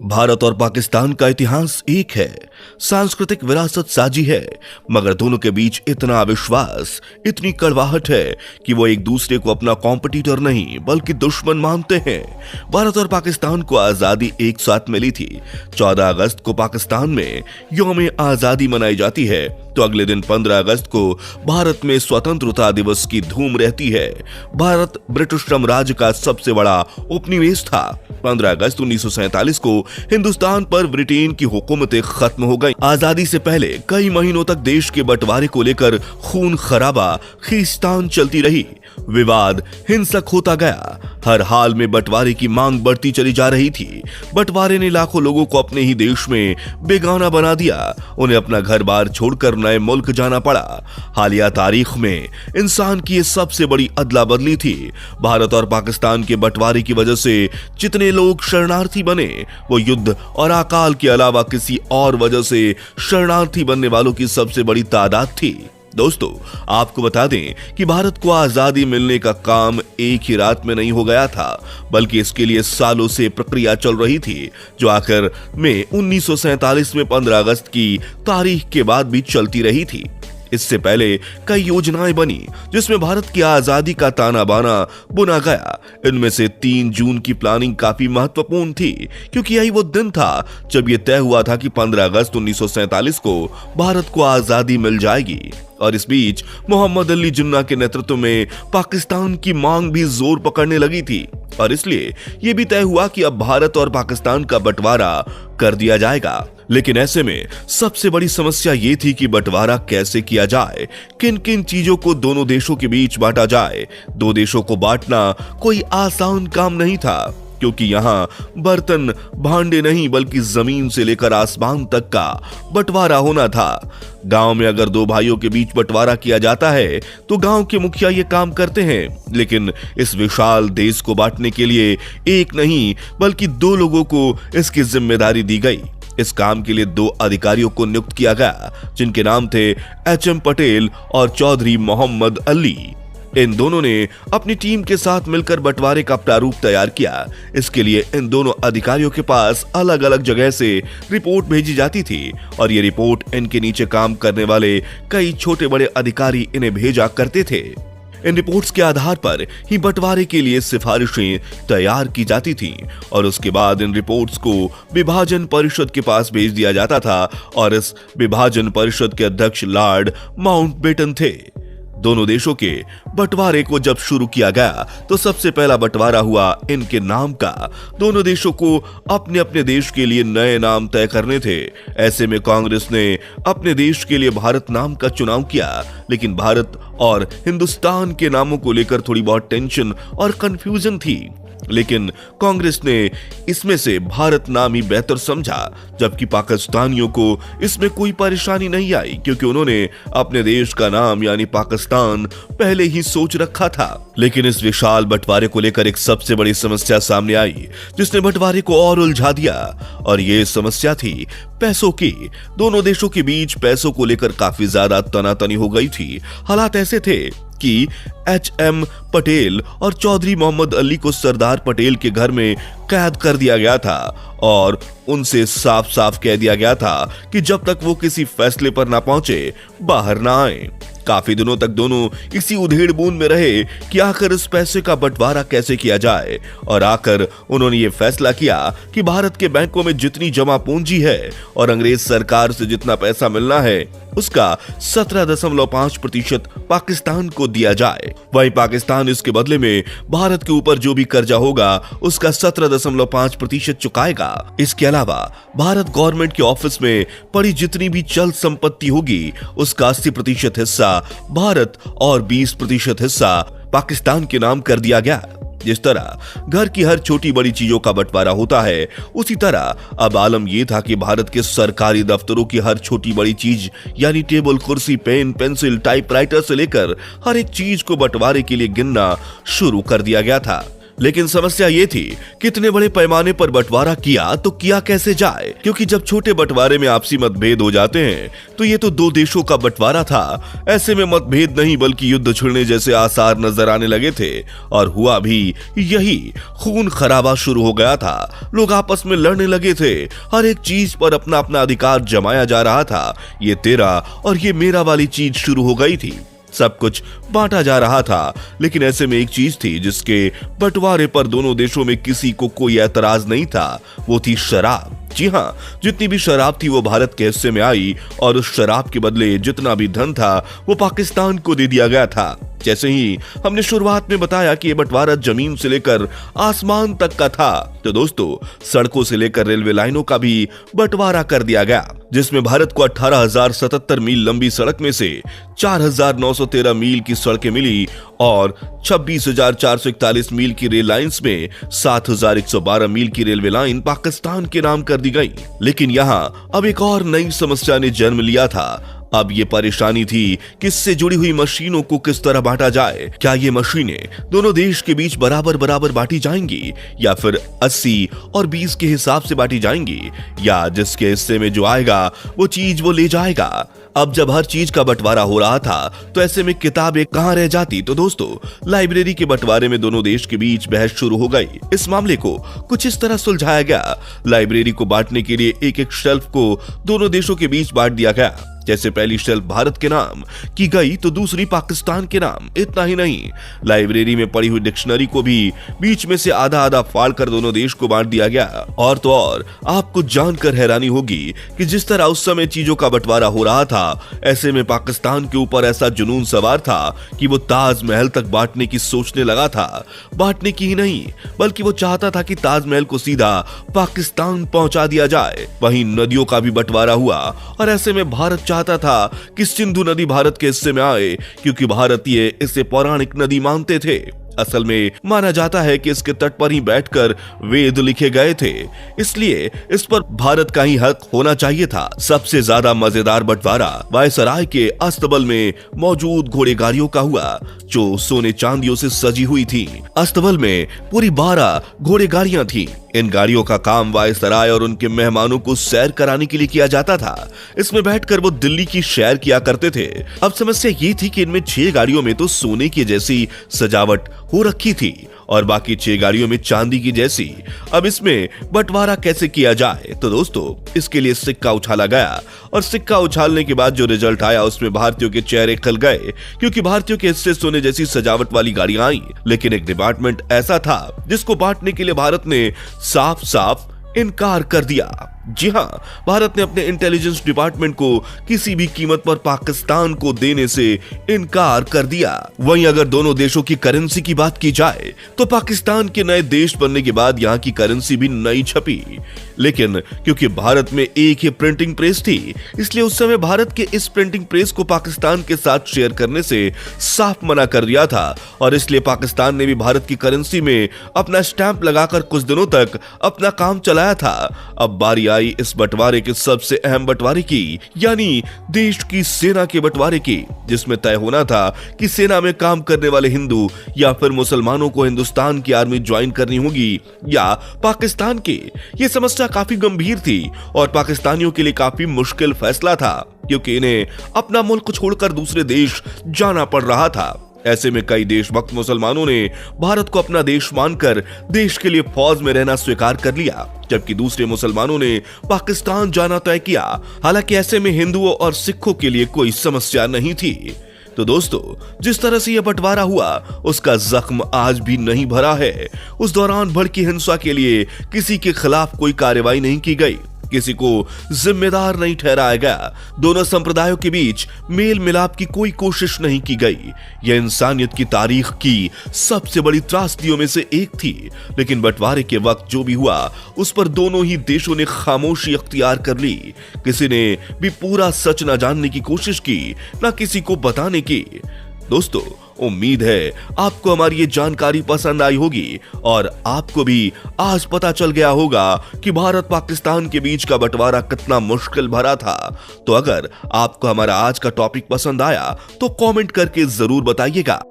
भारत और पाकिस्तान का इतिहास एक है, सांस्कृतिक विरासत साझी है, मगर दोनों के बीच इतना अविश्वास, इतनी कड़वाहट है कि वो एक दूसरे को अपना कॉम्पिटिटर नहीं बल्कि दुश्मन मानते हैं। भारत और पाकिस्तान को आजादी एक साथ मिली थी। 14 अगस्त को पाकिस्तान में यौम आजादी मनाई जाती है तो अगले दिन 15 अगस्त को भारत में स्वतंत्रता दिवस की धूम रहती है। भारत ब्रिटिश साम्राज्य का सबसे बड़ा उपनिवेश था। 15 अगस्त 1947 को हिंदुस्तान पर ब्रिटेन की हुकूमतें खत्म हो गईं। आजादी से पहले कई महीनों तक देश के बंटवारे को लेकर खून खराबा, खींचतान चलती रही। विवाद हिंसक होता गया। हर हाल में बंटवारे की मांग बढ़ती चली जा रही थी। बंटवारे ने लाखों लोगों को अपने ही देश में बेगाना बना दिया। उन्हें अपना घर बार छोड़कर नए मुल्क जाना पड़ा। हालिया तारीख में इंसान की ये सबसे बड़ी अदला बदली थी। भारत और पाकिस्तान के बंटवारे की वजह से जितने लोग शरणार्थी बने वो युद्ध और अकाल के अलावा किसी और वजह से शरणार्थी बनने वालों की सबसे बड़ी तादाद थी। दोस्तों, आपको बता दें कि भारत को आजादी मिलने का काम एक ही रात में नहीं हो गया था, बल्कि इसके लिए सालों से प्रक्रिया चल रही थी, जो आखिर में 1947 में 15 अगस्त की तारीख के बाद भी चलती रही थी। इससे पहले कई योजनाएं बनी जिसमें भारत की आजादी का ताना बाना बुना गया। इनमें से 3 जून की प्लानिंग काफी महत्वपूर्ण थी, क्योंकि यही वो दिन था जब यह तय हुआ था कि 15 अगस्त 1947 को भारत को आजादी मिल जाएगी। और इस बीच मोहम्मद अली जिन्ना के नेतृत्व में पाकिस्तान की मांग भी जोर पकड़ने लगी थी, और इसलिए यह भी तय हुआ कि अब भारत और पाकिस्तान का बंटवारा कर दिया जाएगा। लेकिन ऐसे में सबसे बड़ी समस्या ये थी कि बंटवारा कैसे किया जाए, किन किन चीजों को दोनों देशों के बीच बांटा जाए। 2 देशों को बांटना कोई आसान काम नहीं था, क्योंकि यहाँ बर्तन भांडे नहीं बल्कि जमीन से लेकर आसमान तक का बंटवारा होना था। गांव में अगर 2 भाइयों के बीच बंटवारा किया जाता है तो गांव के मुखिया ये काम करते हैं, लेकिन इस विशाल देश को बांटने के लिए एक नहीं बल्कि 2 लोगों को इसकी जिम्मेदारी दी गई। इस काम के लिए 2 अधिकारियों को नियुक्त किया गया, जिनके नाम थे एच.एम. पटेल और चौधरी मोहम्मद अली। इन दोनों ने अपनी टीम के साथ मिलकर बंटवारे का प्रारूप तैयार किया। इसके लिए इन दोनों अधिकारियों के पास अलग अलग जगह से रिपोर्ट भेजी जाती थी, और ये रिपोर्ट इनके नीचे काम करने वाले कई छोटे बड़े अधिकारी इन्हें भेजा करते थे। इन रिपोर्ट्स के आधार पर ही बंटवारे के लिए सिफारिशें तैयार की जाती थीं, और उसके बाद इन रिपोर्ट्स को विभाजन परिषद के पास भेज दिया जाता था, और इस विभाजन परिषद के अध्यक्ष लॉर्ड माउंटबेटन थे। दोनों देशों के बंटवारे को जब शुरू किया गया तो सबसे पहला बंटवारा हुआ इनके नाम का। दोनों देशों को अपने अपने देश के लिए नए नाम तय करने थे। ऐसे में कांग्रेस ने अपने देश के लिए भारत नाम का चुनाव किया, लेकिन भारत और हिंदुस्तान के नामों को लेकर थोड़ी बहुत टेंशन और कंफ्यूजन थी। लेकिन कांग्रेस ने इसमें से भारत नाम ही बेहतर समझा, जबकि पाकिस्तानियों को इसमें कोई परेशानी नहीं आई, क्योंकि उन्होंने अपने देश का नाम यानी पाकिस्तान पहले ही सोच रखा था। लेकिन इस विशाल बंटवारे को लेकर एक सबसे बड़ी समस्या सामने आई, जिसने बंटवारे को और उलझा दिया, और ये समस्या थी पैसों की। दोनों देशों के बीच पैसों को लेकर काफी ज्यादा तनातनी हो गई थी। हालात ऐसे थे कि एच.एम. पटेल और चौधरी मोहम्मद अली को सरदार पटेल के घर में कैद कर दिया गया था, और उनसे साफ साफ कह दिया गया था कि जब तक वो किसी फैसले पर ना पहुंचे बाहर ना आए। काफी दिनों तक दोनों इसी उधेड़ बूंद में रहे कि आखिर इस पैसे का बंटवारा कैसे किया जाए, और आकर उन्होंने ये फैसला किया कि भारत के बैंकों में जितनी जमा पूंजी है और अंग्रेज सरकार से जितना पैसा मिलना है उसका 17.5% पाकिस्तान को दिया जाए। वहीं पाकिस्तान इसके बदले में भारत के ऊपर जो भी कर्जा होगा उसका 17.5% चुकाएगा। इसके अलावा भारत गवर्नमेंट के ऑफिस में पड़ी जितनी भी चल संपत्ति होगी उसका 80% हिस्सा भारत और 20% हिस्सा पाकिस्तान के नाम कर दिया गया। जिस तरह घर की हर छोटी बड़ी चीजों का बंटवारा होता है, उसी तरह अब आलम यह था कि भारत के सरकारी दफ्तरों की हर छोटी बड़ी चीज यानी टेबल, कुर्सी, पेन, पेंसिल, टाइपराइटर से लेकर हर एक चीज को बंटवारे के लिए गिनना शुरू कर दिया गया था। लेकिन समस्या ये थी कि इतने बड़े पैमाने पर बंटवारा किया तो किया कैसे जाए, क्योंकि जब छोटे बंटवारे में आपसी मतभेद हो जाते हैं तो ये तो दो देशों का बंटवारा था। ऐसे में मतभेद नहीं बल्कि युद्ध छिड़ने जैसे आसार नजर आने लगे थे और हुआ भी यही। खून खराबा शुरू हो गया था, लोग आपस में लड़ने लगे थे, हर एक चीज पर अपना अपना अधिकार जमाया जा रहा था। ये तेरा और ये मेरा वाली चीज शुरू हो गई थी, सब कुछ बांटा जा रहा था। लेकिन ऐसे में एक चीज थी जिसके बंटवारे पर दोनों देशों में किसी को कोई ऐतराज नहीं था, वो थी शराब। जी हाँ, जितनी भी शराब थी वो भारत के हिस्से में आई और उस शराब के बदले जितना भी धन था वो पाकिस्तान को दे दिया गया था। जैसे ही हमने शुरुआत में बताया कि ये बंटवारा जमीन से लेकर आसमान तक का था, तो दोस्तों सड़कों से लेकर रेलवे लाइनों का भी बंटवारा कर दिया गया, जिसमें भारत को 18,077 मील लंबी सड़क में से 4,913 मील की सड़कें मिली और 26,441 मील की रेल लाइंस में 7,112 मील की रेलवे लाइन पाकिस्तान के नाम कर दी गई। लेकिन यहाँ अब एक और नई समस्या ने जन्म लिया था। अब ये परेशानी थी कि इससे जुड़ी हुई मशीनों को किस तरह बांटा जाए। क्या ये मशीनें दोनों देश के बीच बराबर बराबर बांटी जाएंगी या फिर 80 और 20 के हिसाब से बांटी जाएंगी, या जिसके हिस्से में जो आएगा वो चीज वो ले जाएगा। अब जब हर चीज का बंटवारा हो रहा था तो ऐसे में किताबें कहां रह जाती। तो दोस्तों लाइब्रेरी के बंटवारे में दोनों देश के बीच बहस शुरू हो गई। इस मामले को कुछ इस तरह सुलझाया गया, लाइब्रेरी को बांटने के लिए एक एक शेल्फ को दोनों देशों के बीच बांट दिया गया। जैसे पहली शेल्फ भारत के नाम की गई तो दूसरी पाकिस्तान के नाम। इतना ही नहीं, लाइब्रेरी में पड़ी हुई डिक्शनरी को भी बीच में से आधा आधा फाड़ कर दोनों देश को बांट दिया गया। और तो और आपको जानकर हैरानी होगी कि जिस तरह उस समय चीजों का बंटवारा हो रहा था, ऐसे में पाकिस्तान के ऊपर ऐसा जुनून सवार था कि वो ताजमहल तक बांटने की सोचने लगा था। बांटने की ही नहीं बल्कि वो चाहता था कि ताजमहल को सीधा पाकिस्तान पहुंचा दिया जाए। वहीं नदियों का भी बंटवारा हुआ और ऐसे में भारत चाहता था कि सिंधु नदी भारत के हिस्से में आए, क्योंकि भारतीय इसे पौराणिक नदी मानते थे। असल में माना जाता है कि इसके तट पर ही बैठकर वेद लिखे गए थे, इसलिए इस पर भारत का ही हक होना चाहिए था। सबसे ज्यादा मजेदार बंटवारा वायसराय के अस्तबल में मौजूद घोड़े गाड़ियों का हुआ, जो सोने चांदियों से सजी हुई थी। अस्तबल में पूरी 12 घोड़े गाड़ियां थी। इन गाड़ियों का काम वायसराय और उनके मेहमानों को सैर कराने के लिए किया जाता था। इसमें बैठकर वो दिल्ली की सैर किया करते थे। अब समस्या ये थी कि इनमें 6 गाड़ियों में तो सोने की जैसी सजावट हो रखी थी और बाकी 6 गाड़ियों में चांदी की जैसी। अब इसमें बंटवारा कैसे किया जाए? तो दोस्तों इसके लिए सिक्का उछाला गया और सिक्का उछालने के बाद जो रिजल्ट आया उसमें भारतीयों के चेहरे खिल गए, क्योंकि भारतीयों के हिस्से सोने जैसी सजावट वाली गाड़ियां आई। लेकिन एक डिपार्टमेंट ऐसा था जिसको बांटने के लिए भारत ने साफ साफ इनकार कर दिया। जी हाँ, भारत ने अपने इंटेलिजेंस डिपार्टमेंट को किसी भी कीमत पर पाकिस्तान को देने से इनकार कर दिया। वहीं अगर दोनों देशों की करेंसी की बात की जाए तो पाकिस्तान के नए देश बनने के बाद यहाँ की करेंसी भी नई छपी, लेकिन क्योंकि भारत में एक ही प्रिंटिंग प्रेस थी, इसलिए उस समय भारत के इस प्रिंटिंग प्रेस को पाकिस्तान के साथ शेयर करने से साफ मना कर दिया था और इसलिए पाकिस्तान ने भी भारत की करेंसी में अपना स्टैंप लगाकर कुछ दिनों तक अपना काम चलाया था। अब बारी आई इस बंटवारे के सबसे अहम बंटवारे की, यानी देश की सेना के बंटवारे की, जिसमें तय होना था कि सेना में काम करने वाले हिंदू या फिर मुसलमानों को हिंदुस्तान की आर्मी ज्वाइन करनी होगी या पाकिस्तान की। यह समस्या काफी गंभीर थी और पाकिस्तानियों के लिए काफी मुश्किल फैसला था, क्योंकि इन्हें अपना मुल्क छोड़कर दूसरे देश जाना पड़ रहा था। ऐसे में कई देशभक्त मुसलमानों ने भारत को अपना देश मानकर देश के लिए फौज में रहना स्वीकार कर लिया, जबकि दूसरे मुसलमानों ने पाकिस्तान जाना तय किया। हालांकि ऐसे में हिंदुओं और सिखों के लिए कोई समस्या नहीं थी। तो दोस्तों जिस तरह से यह बंटवारा हुआ उसका जख्म आज भी नहीं भरा है। उस दौरान भड़की हिंसा के लिए किसी के खिलाफ कोई कार्रवाई नहीं की गई, किसी को जिम्मेदार नहीं ठहराया गया। दोनों संप्रदायों के बीच मेल मिलाप की कोई कोशिश नहीं की गई। यह इंसानियत की तारीख की सबसे बड़ी त्रासदियों में से एक थी। लेकिन बंटवारे के वक्त जो भी हुआ उस पर दोनों ही देशों ने खामोशी अख्तियार कर ली। किसी ने भी पूरा सच न जानने की कोशिश की, न किसी को बताने की। दोस्तों उम्मीद है आपको हमारी ये जानकारी पसंद आई होगी और आपको भी आज पता चल गया होगा कि भारत पाकिस्तान के बीच का बंटवारा कितना मुश्किल भरा था। तो अगर आपको हमारा आज का टॉपिक पसंद आया तो कमेंट करके जरूर बताइएगा।